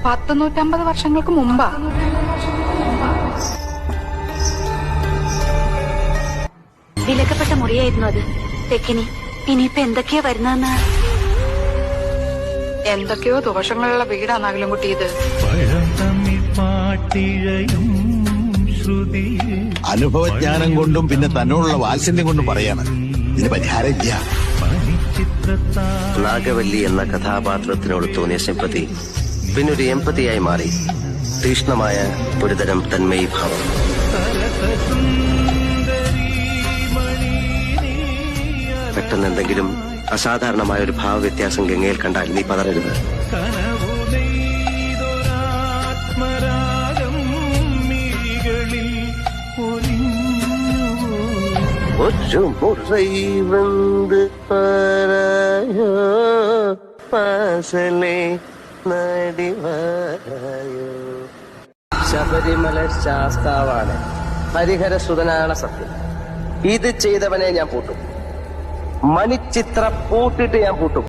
150 വർഷങ്ങൾക്ക് മുമ്പാ. വിലക്കപ്പെട്ട മുറിയായിരുന്നു അത്. തെക്കിനി ഇനിയിപ്പൊ എന്തൊക്കെയാ വരുന്നതെന്ന്. എന്തൊക്കെയോ ദോഷങ്ങളുള്ള വീടാണ് അഖിലൻകുട്ടി ഇത്. അനുഭവജ്ഞാനം കൊണ്ടും പിന്നെ തന്നോടുള്ള വാത്സല്യം കൊണ്ടും പറയാണ് ഇതിന് പരിഹാരമില്ല. നാഗവല്ലി എന്ന കഥാപാത്രത്തിനോട് തോന്നിയ സിമ്പതി പിന്നൊരു എമ്പതിയായി മാറി. തീക്ഷ്ണമായ ഒരുതരം തന്മയീഭാവം. പെട്ടെന്ന് എന്തെങ്കിലും അസാധാരണമായ ഒരു ഭാവവ്യത്യാസം ഗംഗയിൽ കണ്ടാൽ നീ പതറരുത്. ഒരു മുறை വന്ന് പറയായോ പാസലേ നടിവായോ. ശബരിമല ശാസ്താവാണ്, ഹരിഹരസുതനാണ് സത്യം. ഇത് ചെയ്തവനെ ഞാൻ പൂട്ടും. മണിച്ചിത്ര പൂട്ടിട്ട് ഞാൻ പൂട്ടും.